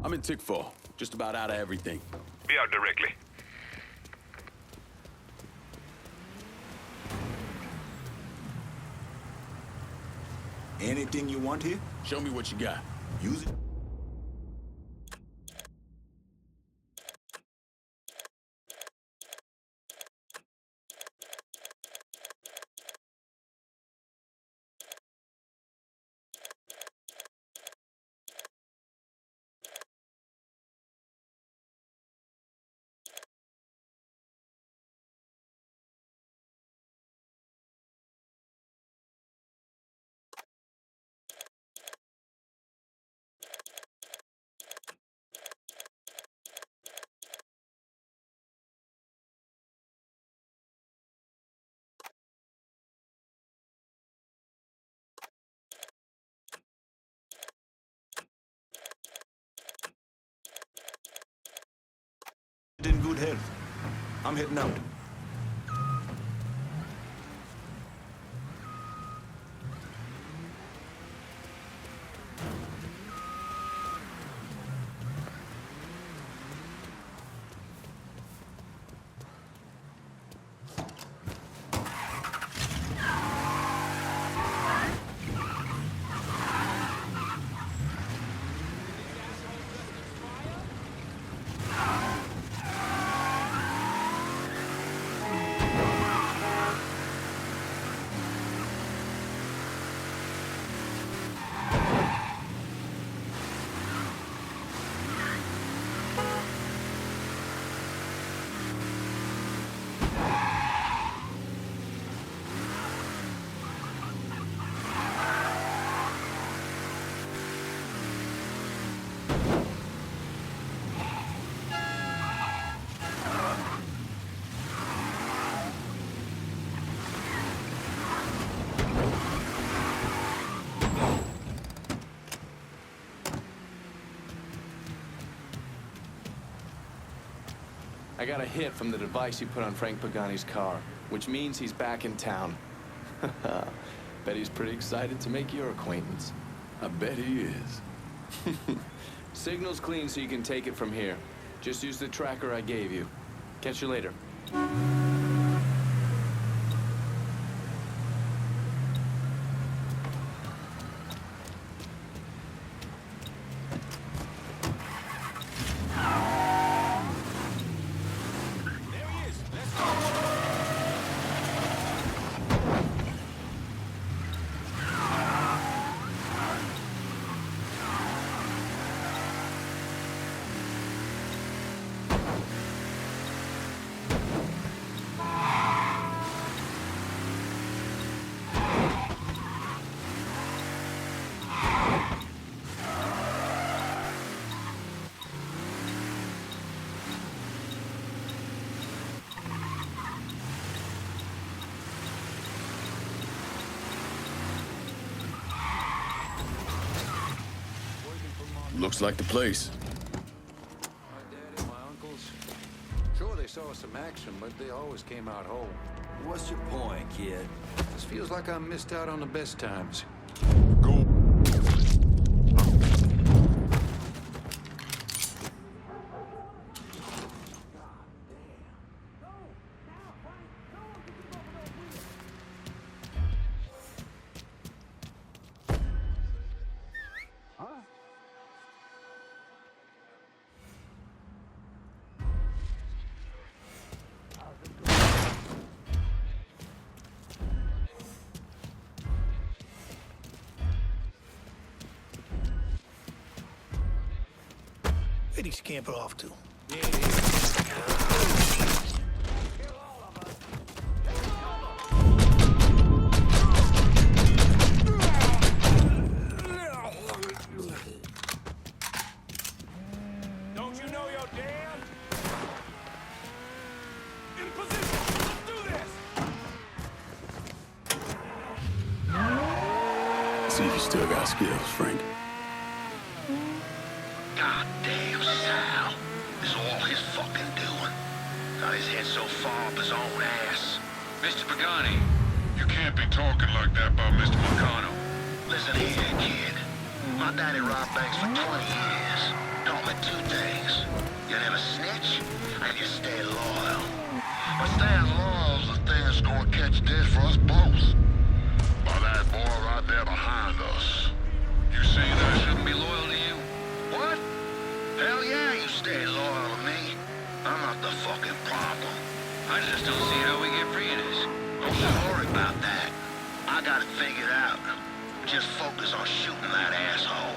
I'm in Tickfall. Just about out of everything. Be out directly. Anything you want here? Show me what you got. Use it. In good health. I'm heading out. I got a hit from the device you put on Frank Pagani's car, which means he's back in town. Bet he's pretty excited to make your acquaintance. I bet he is. Signal's clean so you can take it from here. Just use the tracker I gave you. Catch you later. Looks like the place. My dad and my uncles, sure they saw some action, but they always came out whole. What's your point, kid? This feels like I missed out on the best times. Go. Where'd he scamper off to? Don't you know your dad? In position. Let's do this. See if you still got skills, Frank. Goddamn Sal. This is all his fucking doing. Got his head so far up his own ass. Mr. Pagani, you can't be talking like that about Mr. Marcano. Listen here, kid. My daddy robbed banks for 20 years. taught me two things. You never snitch, and you stay loyal. But staying loyal is the thing that's gonna catch this for us both. By that boy right there behind us. You see I that? shouldn't be loyal to you? What? Hell yeah, you stay loyal to me. I'm not the fucking problem. I just don't see how we get free of this. Don't worry about that. I got it figured out. Just focus on shooting that asshole.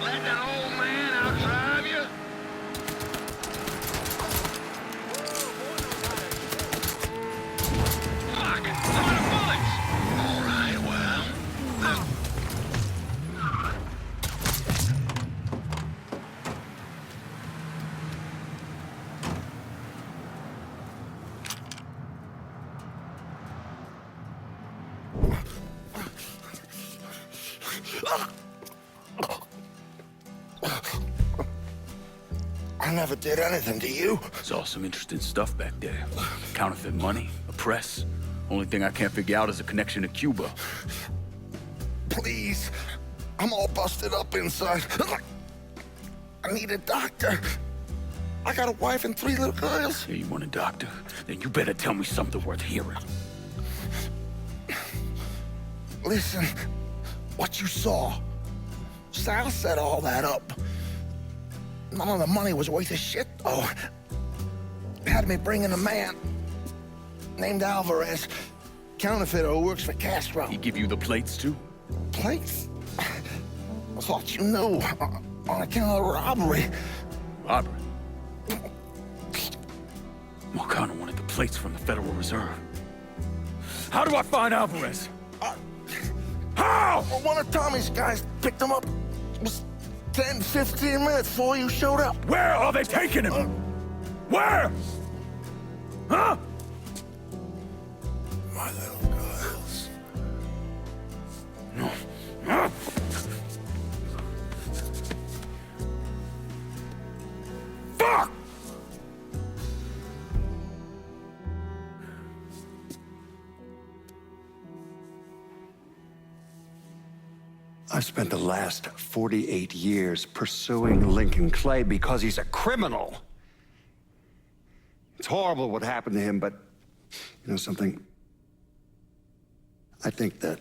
Let that old man outdrive you? Fuck! I'm out of bullets! All right, well... I never did anything to you. Saw some interesting stuff back there. Counterfeit money, a press. Only thing I can't figure out is a connection to Cuba. Please. I'm all busted up inside. I need a doctor. I got a wife and 3 little girls. Yeah, you want a doctor? Then you better tell me something worth hearing. Listen, what you saw. Sal set all that up. None of the money was worth a shit, though. Had me bring in a man named Alvarez, counterfeiter who works for Castro. He give you the plates, too? Plates? I thought you knew. On account of robbery. Robbery? Marcano wanted the plates from the Federal Reserve. How do I find Alvarez? How? Well, one of Tommy's guys picked him up. It was 10, 15 minutes before you showed up. Where are they taking him? Where? Huh? My little girls. No. Huh? Fuck! I've spent the last 48 years pursuing Lincoln Clay because he's a criminal. It's horrible what happened to him, but you know something? I think that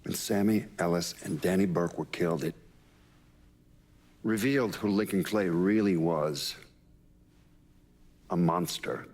when Sammy Ellis and Danny Burke were killed, it revealed who Lincoln Clay really was. A monster.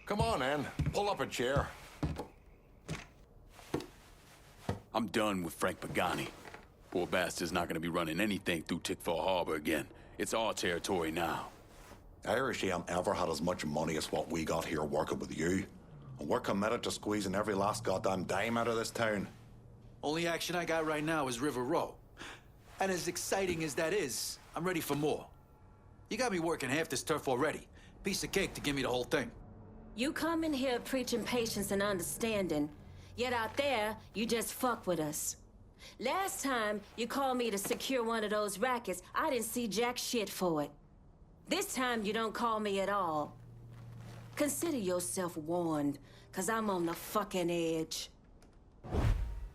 Come on, Ann. Pull up a chair. I'm done with Frank Pagani. Poor bastard's not gonna be running anything through Tickfall Harbor again. It's our territory now. Irish ain't ever had as much money as what we got here working with you. And we're committed to squeezing every last goddamn dime out of this town. Only action I got right now is River Row. And as exciting as that is, I'm ready for more. You got me working half this turf already. Piece of cake to give me the whole thing. You come in here preaching patience and understanding, yet out there, you just fuck with us. Last time you called me to secure one of those rackets, I didn't see jack shit for it. This time you don't call me at all. Consider yourself warned, 'cause I'm on the fucking edge.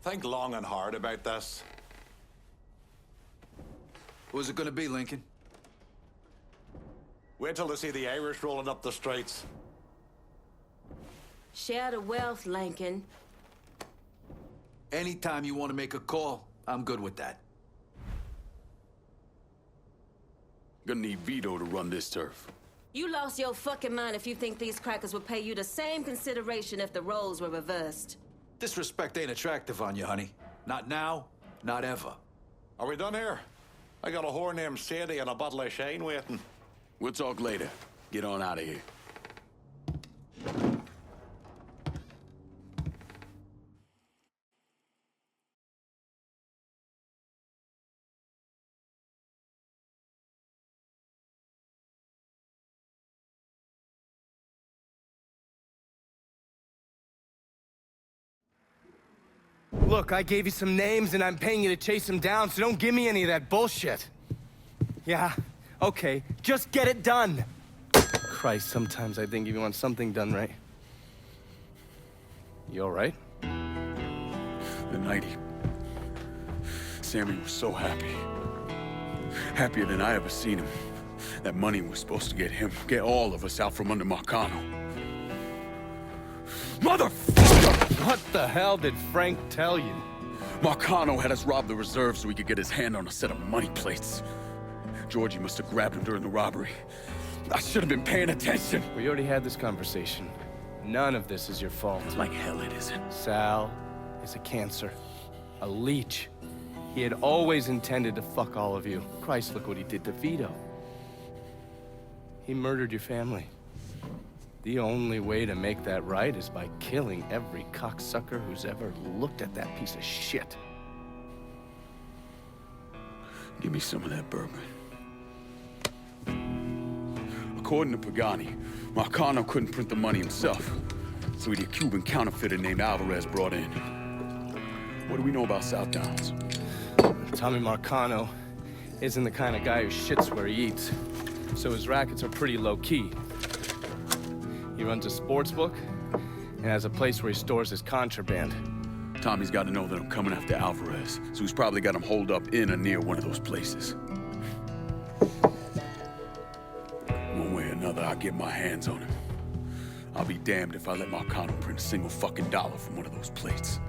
Think long and hard about this. Who's it gonna be, Lincoln? Wait till they see the Irish rolling up the streets. Share the wealth, Lincoln. Anytime you want to make a call, I'm good with that. Gonna need Vito to run this turf. You lost your fucking mind if you think these crackers would pay you the same consideration if the roles were reversed. Disrespect ain't attractive on you, honey. Not now, not ever. Are we done here? I got a whore named Sadie and a bottle of Shane waiting. We'll talk later. Get on out of here. Look, I gave you some names and I'm paying you to chase them down, so don't give me any of that bullshit. Yeah, okay, just get it done. Christ, sometimes I think if you want something done right. You all right? The night Sammy was so happy. Happier than I ever seen him. That money was supposed to get him, get all of us out from under Marcano. Motherfucker! What the hell did Frank tell you? Marcano had us rob the reserve so he could get his hand on a set of money plates. Georgie must have grabbed him during the robbery. I should have been paying attention. We already had this conversation. None of this is your fault. Like hell it isn't. Sal is a cancer. A leech. He had always intended to fuck all of you. Christ, look what he did to Vito. He murdered your family. The only way to make that right is by killing every cocksucker who's ever looked at that piece of shit. Give me some of that bourbon. According to Pagani, Marcano couldn't print the money himself, so he had a Cuban counterfeiter named Alvarez brought in. What do we know about South Downs? Tommy Marcano isn't the kind of guy who shits where he eats, so his rackets are pretty low-key. He runs a sports book and has a place where he stores his contraband. Tommy's got to know that I'm coming after Alvarez, so he's probably got him holed up in or near one of those places. One way or another, I'll get my hands on him. I'll be damned if I let Marcano print a single fucking dollar from one of those plates.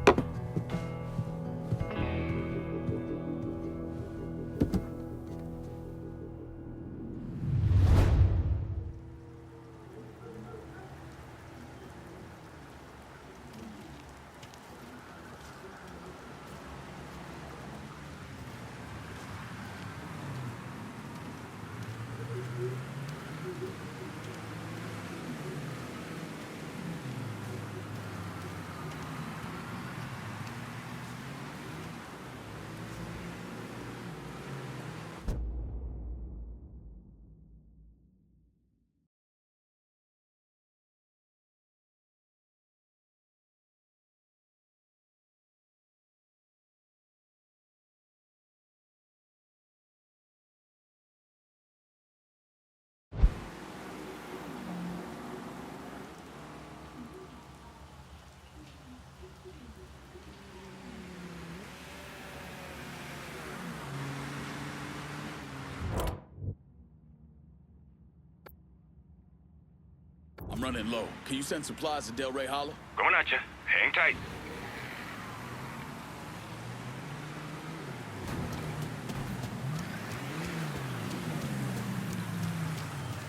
I'm running low. Can you send supplies to Del Rey Hollow? Going at you. Hang tight.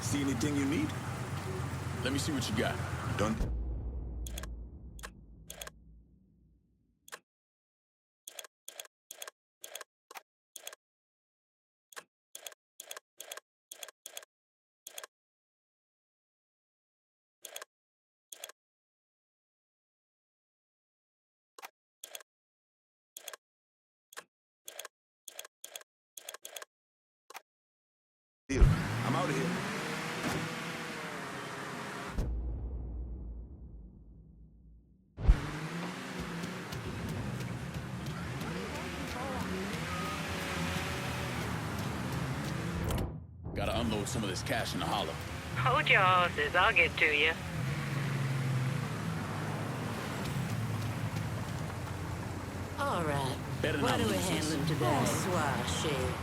See anything you need? Let me see what you got. Done. I'm out of here. Gotta unload some of this cash in the hollow. Hold your horses, I'll get to you. All right. Better What not are we lose this. handling today? Bonsoir, chérie.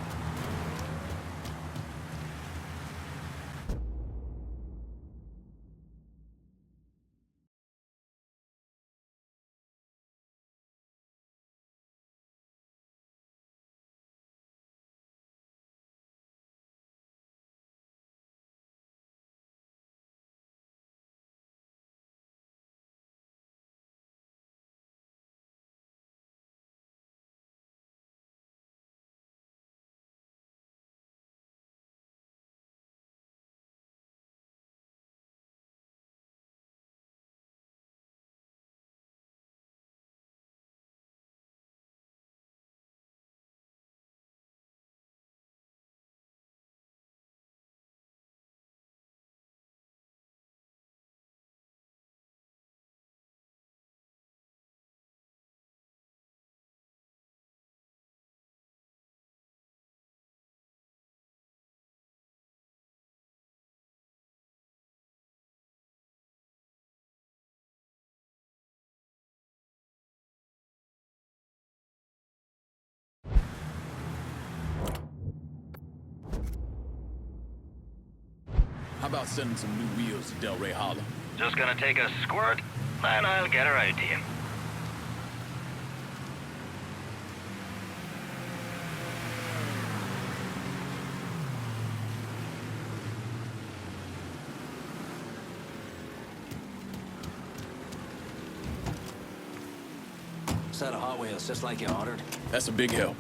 about sending some new wheels to Delray Hollow? Just gonna take a squirt, and I'll get her out to you. Set of Hot Wheels, just like you ordered. That's a big help.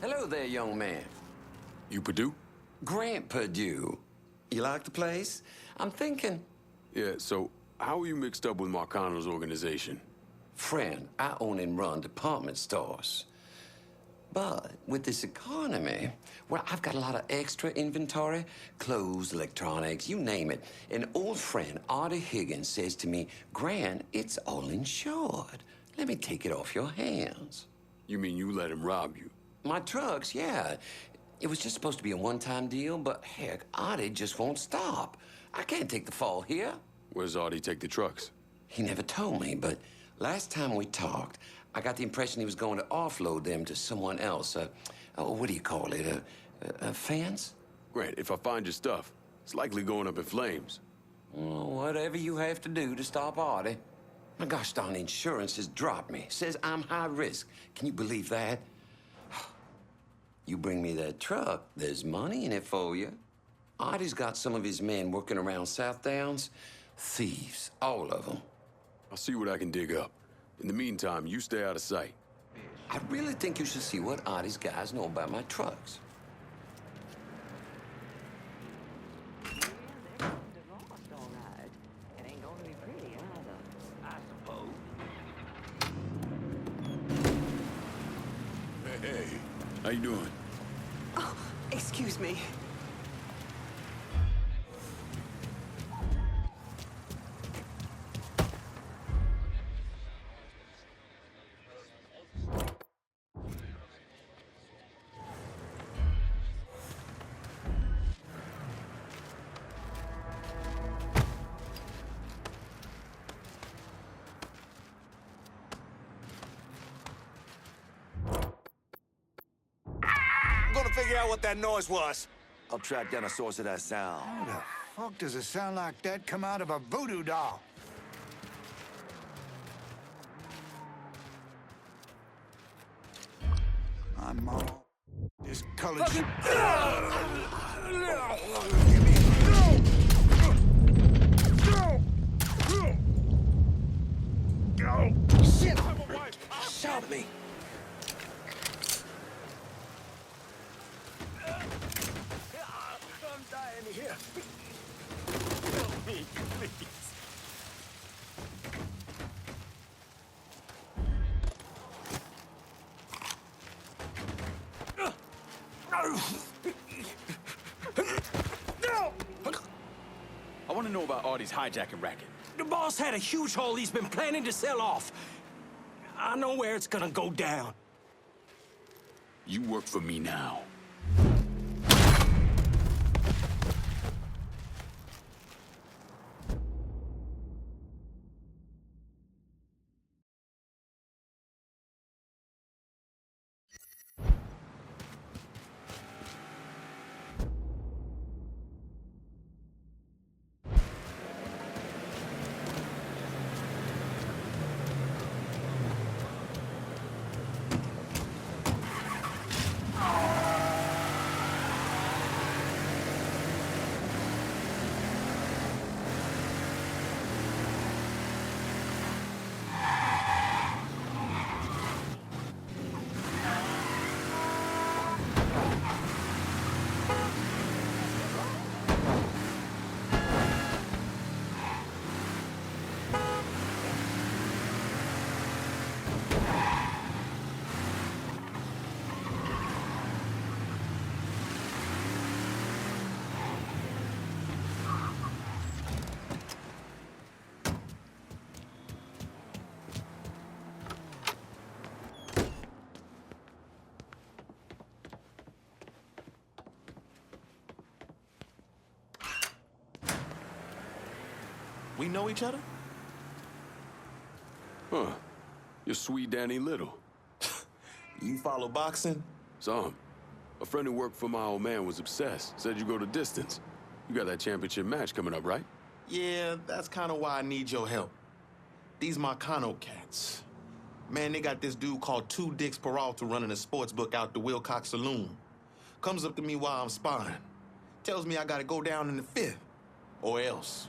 Hello there, young man. You Purdue? Grant Purdue. You like the place? I'm thinking... Yeah, so how are you mixed up with Marcano's organization? Friend, I own and run department stores. But with this economy, well, I've got a lot of extra inventory, clothes, electronics, you name it. An old friend, Artie Higgins, says to me, Grant, it's all insured. Let me take it off your hands. You mean you let him rob you? My trucks, yeah. It was just supposed to be a one-time deal, but heck, Artie just won't stop. I can't take the fall here. Where's Artie take the trucks? He never told me, but last time we talked, I got the impression he was going to offload them to someone else. What do you call it? A fence? Grant, if I find your stuff, it's likely going up in flames. Well, whatever you have to do to stop Artie. My gosh darn insurance has dropped me. Says I'm high risk. Can you believe that? You bring me that truck, there's money in it for you. Artie's got some of his men working around South Downs. Thieves, all of them. I'll see what I can dig up. In the meantime, you stay out of sight. I really think you should see what Artie's guys know about my trucks. doing? Oh, excuse me. I'm gonna figure out what that noise was. I'll track down a source of that sound. How the fuck does a sound like that come out of a voodoo doll? I'm this college. Shit! Shot me. I'm dying here. Help me, please. I want to know about Artie's hijacking racket. The boss had a huge haul he's been planning to sell off. I know where it's gonna go down. You work for me now. We know each other? Huh. You're sweet Danny Little. You follow boxing? Some. A friend who worked for my old man was obsessed. Said you go the distance. You got that championship match coming up, right? Yeah, that's kind of why I need your help. These Marcano cats. Man, they got this dude called Two Dicks Peralta running a sports book out the Wilcox Saloon. Comes up to me while I'm sparring. Tells me I gotta go down in the fifth. Or else.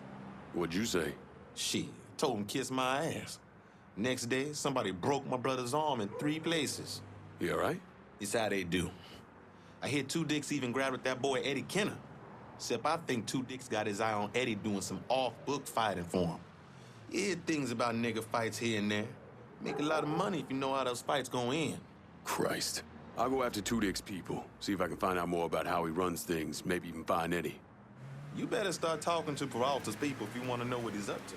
What'd you say? Shit, told him kiss my ass. Next day, somebody broke my brother's arm in 3 places. You all right? It's how they do. I hear Two Dicks even grabbed with that boy Eddie Kenner. Except I think Two Dicks got his eye on Eddie doing some off-book fighting for him. You hear things about nigga fights here and there. Make a lot of money if you know how those fights go in. Christ. I'll go after Two Dicks' people. See if I can find out more about how he runs things. Maybe even find Eddie. You better start talking to Peralta's people if you want to know what he's up to.